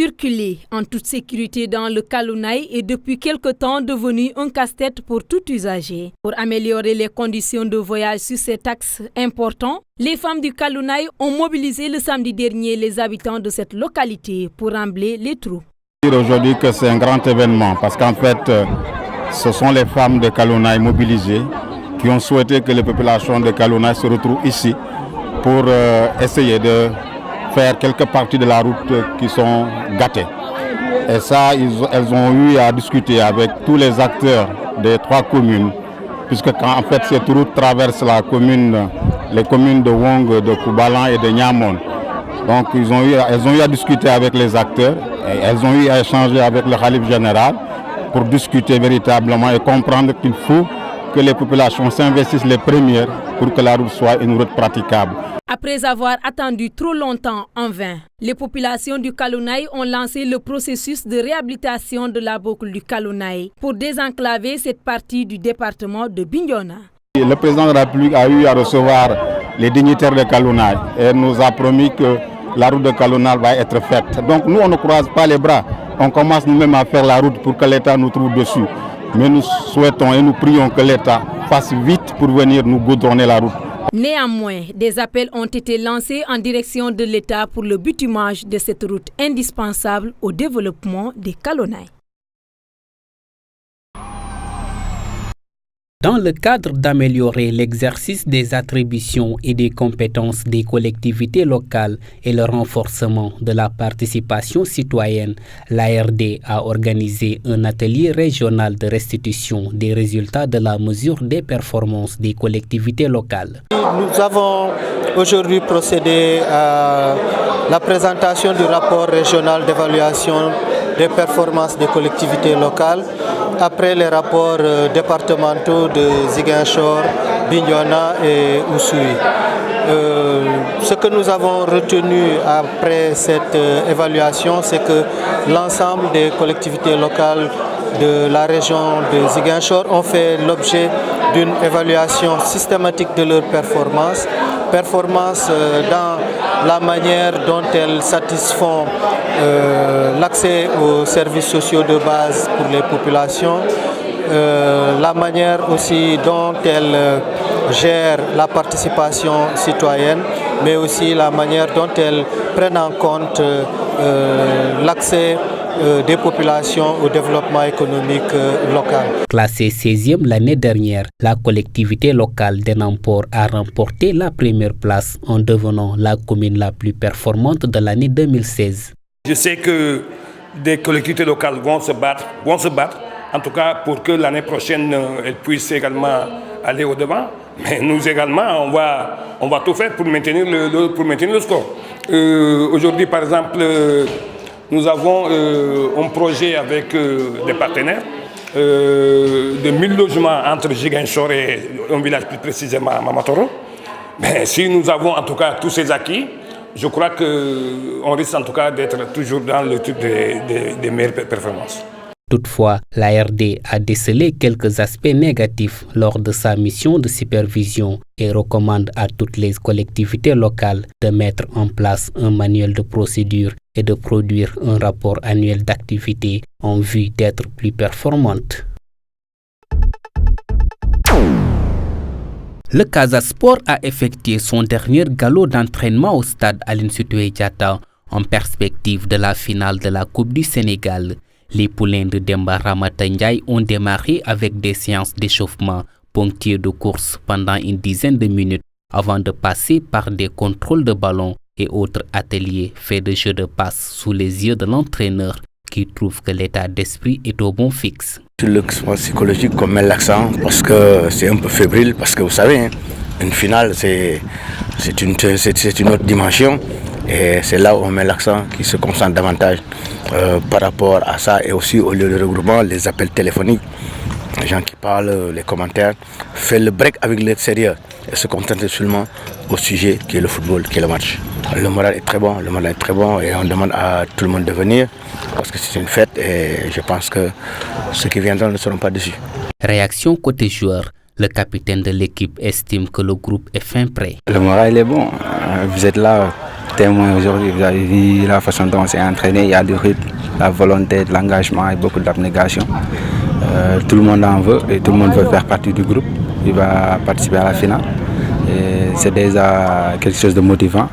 Circuler en toute sécurité dans le Kalounaï est depuis quelque temps devenu un casse-tête pour tout usager. Pour améliorer les conditions de voyage sur cet axe important, les femmes du Kalounaï ont mobilisé le samedi dernier les habitants de cette localité pour rembler les trous. Aujourd'hui que c'est un grand événement parce qu'en fait, ce sont les femmes de Kalounaï mobilisées qui ont souhaité que les populations de Kalounaï se retrouvent ici pour essayer de faire quelques parties de la route qui sont gâtées. Et ça, elles ont eu à discuter avec tous les acteurs des 3 communes, puisque quand en fait cette route traverse les communes de Wong, de Koubalan et de Niamon. Donc elles ont eu à discuter avec les acteurs, et elles ont eu à échanger avec le Khalif général pour discuter véritablement et comprendre qu'il faut que les populations s'investissent les premières pour que la route soit une route praticable. Après avoir attendu trop longtemps en vain, les populations du Kalounaï ont lancé le processus de réhabilitation de la boucle du Kalounaï pour désenclaver cette partie du département de Bignona. Le président de la République a eu à recevoir les dignitaires de Kalounaï et nous a promis que la route de Kalounaï va être faite. Donc nous, on ne croise pas les bras. On commence nous-mêmes à faire la route pour que l'État nous trouve dessus. Mais nous souhaitons et nous prions que l'État fasse vite pour venir nous goudronner la route. Néanmoins, des appels ont été lancés en direction de l'État pour le bitumage de cette route indispensable au développement des Kalounaï. Dans le cadre d'améliorer l'exercice des attributions et des compétences des collectivités locales et le renforcement de la participation citoyenne, l'ARD a organisé un atelier régional de restitution des résultats de la mesure des performances des collectivités locales. Nous avons aujourd'hui procédé à la présentation du rapport régional d'évaluation des performances des collectivités locales après les rapports départementaux de Ziguinchor, Bignona et Oussouye. Ce que nous avons retenu après cette évaluation, c'est que l'ensemble des collectivités locales de la région de Ziguinchor ont fait l'objet d'une évaluation systématique de leurs performances. Performances dans la manière dont elles satisfont l'accès aux services sociaux de base pour les populations, la manière aussi dont elles gèrent la participation citoyenne, mais aussi la manière dont elles prennent en compte l'accès des populations au développement économique local. Classée 16e l'année dernière, la collectivité locale d'Enampor a remporté la première place en devenant la commune la plus performante de l'année 2016. Je sais que des collectivités locales vont se battre, en tout cas pour que l'année prochaine elles puissent également aller au-devant. Mais nous également, on va tout faire pour maintenir le score. Aujourd'hui, par exemple, nous avons un projet avec des partenaires de 1000 logements entre Ziguinchor et un village plus précisément à Mamatoro. Mais si nous avons en tout cas tous ces acquis, je crois qu'on risque en tout cas d'être toujours dans le type des meilleures performances. Toutefois, l'ARD a décelé quelques aspects négatifs lors de sa mission de supervision et recommande à toutes les collectivités locales de mettre en place un manuel de procédure et de produire un rapport annuel d'activité en vue d'être plus performante. Le Casa Sport a effectué son dernier galop d'entraînement au stade Aline Sitoé Diatta en perspective de la finale de la Coupe du Sénégal. Les poulains de Demba Ramata Ndiaye ont démarré avec des séances d'échauffement ponctuées de courses pendant une dizaine de minutes avant de passer par des contrôles de ballon et autres ateliers faits de jeux de passe sous les yeux de l'entraîneur qui trouve que l'état d'esprit est au bon fixe. Sur le psychologique, on met l'accent parce que c'est un peu fébrile, parce que vous savez, une finale c'est une autre dimension. Et c'est là où on met l'accent, qui se concentre davantage par rapport à ça, et aussi au lieu de regroupement, les appels téléphoniques les gens qui parlent, les commentaires, fait le break avec l'extérieur et se contenter seulement au sujet qui est le football, qui est le match. Le moral est très bon, et on demande à tout le monde de venir parce que c'est une fête et je pense que ceux qui viendront ne seront pas déçus. Réaction côté joueur. Le capitaine de l'équipe estime que le groupe est fin prêt. Le moral est bon. Vous êtes là, témoin aujourd'hui. Vous avez vu la façon dont on s'est entraîné. Il y a du rythme, la volonté, de l'engagement et beaucoup d'abnégation. Tout le monde en veut et tout le monde veut faire partie du groupe. Il va participer à la finale. Et c'est déjà quelque chose de motivant.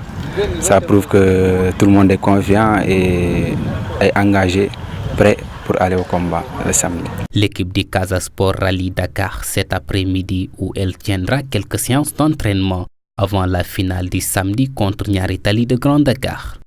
Ça prouve que tout le monde est confiant et est engagé, prêt pour aller au combat le samedi. L'équipe du Casa Sport rallie Dakar cet après-midi où elle tiendra quelques séances d'entraînement avant la finale du samedi contre Niary Tally de Grand Dakar.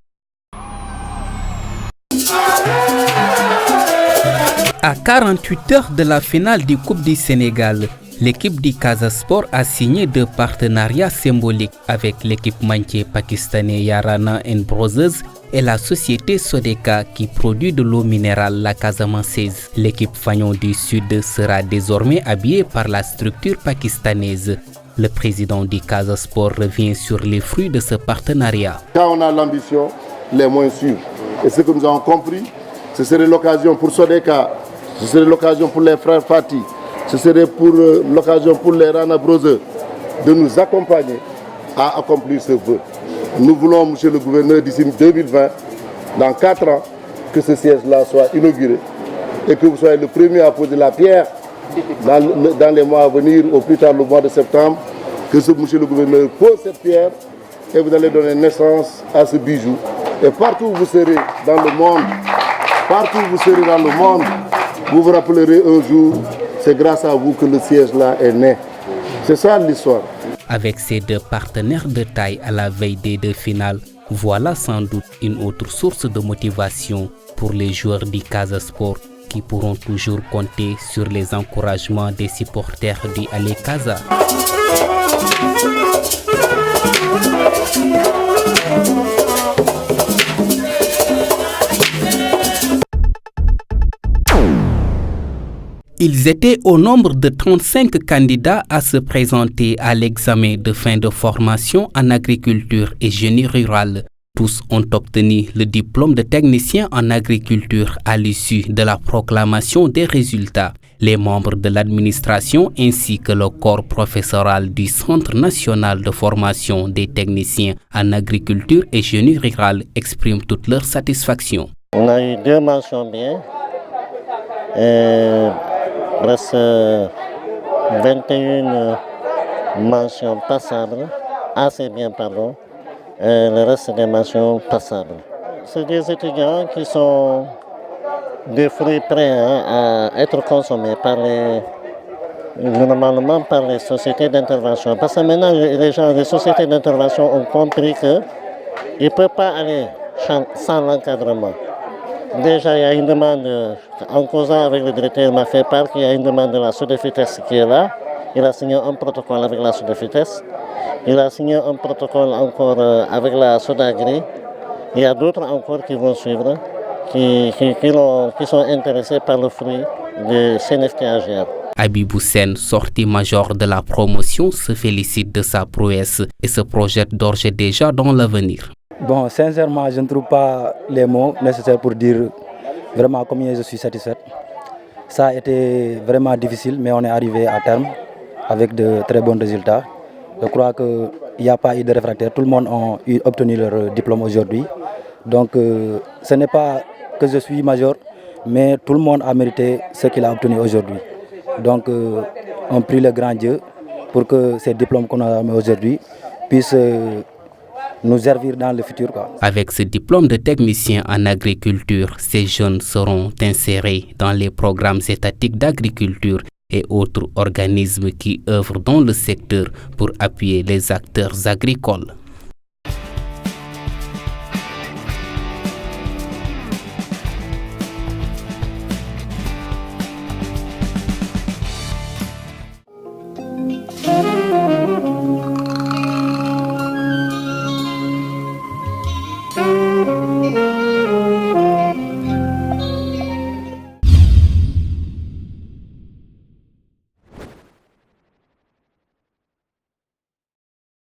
À 48 heures de la finale du Coupe du Sénégal, l'équipe du Casa Sport a signé 2 partenariats symboliques avec l'équipementier pakistanais Yarana & Brothers et la société Sodeka qui produit de l'eau minérale la Casamançaise. L'équipe Fagnon du Sud sera désormais habillée par la structure pakistanaise. Le président du Casa Sport revient sur les fruits de ce partenariat. Quand on a l'ambition, les moyens suivent. Et ce que nous avons compris, ce serait l'occasion pour Sodeka, ce serait l'occasion pour les frères Fati, ce serait pour l'occasion pour les Rana Brothers de nous accompagner à accomplir ce vœu. Nous voulons, monsieur le gouverneur, d'ici 2020, dans 4 ans, que ce siège-là soit inauguré et que vous soyez le premier à poser la pierre dans les mois à venir, au plus tard le mois de septembre, que monsieur le gouverneur pose cette pierre et vous allez donner naissance à ce bijou. Et partout où vous serez dans le monde, vous vous rappellerez un jour, c'est grâce à vous que le siège-là est né. C'est ça l'histoire. Avec ces 2 partenaires de taille à la veille des 2 finales, voilà sans doute une autre source de motivation pour les joueurs du Casa Sport qui pourront toujours compter sur les encouragements des supporters du Allez Casa. Ils étaient au nombre de 35 candidats à se présenter à l'examen de fin de formation en agriculture et génie rural. Tous ont obtenu le diplôme de technicien en agriculture à l'issue de la proclamation des résultats. Les membres de l'administration ainsi que le corps professoral du Centre national de formation des techniciens en agriculture et génie rural expriment toute leur satisfaction. On a eu 2 mentions bien. Presque 21 mentions passables, assez bien, pardon, et le reste des mentions passables. C'est des étudiants qui sont des fruits prêts à être consommés normalement par les sociétés d'intervention. Parce que maintenant, les sociétés d'intervention ont compris qu'ils ne peuvent pas aller sans l'encadrement. Déjà, il y a une demande, en causant avec le directeur, il m'a fait part qu'il y a une demande de la Sodefitès qui est là. Il a signé un protocole avec la Sodefitès. Il a signé un protocole encore avec la Sodagri. Il y a d'autres encore qui vont suivre, qui sont intéressés par le fruit de CNFT-AGR. Abibou Sen, sorti major de la promotion, se félicite de sa prouesse et se projette d'ores et déjà dans l'avenir. Bon, sincèrement, je ne trouve pas les mots nécessaires pour dire vraiment combien je suis satisfait. Ça a été vraiment difficile, mais on est arrivé à terme avec de très bons résultats. Je crois qu'il n'y a pas eu de réfractaires. Tout le monde a obtenu leur diplôme aujourd'hui. Donc, ce n'est pas que je suis major, mais tout le monde a mérité ce qu'il a obtenu aujourd'hui. Donc, on prie le grand Dieu pour que ces diplômes qu'on a aujourd'hui puissent nous servir dans le futur. Avec ce diplôme de technicien en agriculture, ces jeunes seront insérés dans les programmes étatiques d'agriculture et autres organismes qui œuvrent dans le secteur pour appuyer les acteurs agricoles.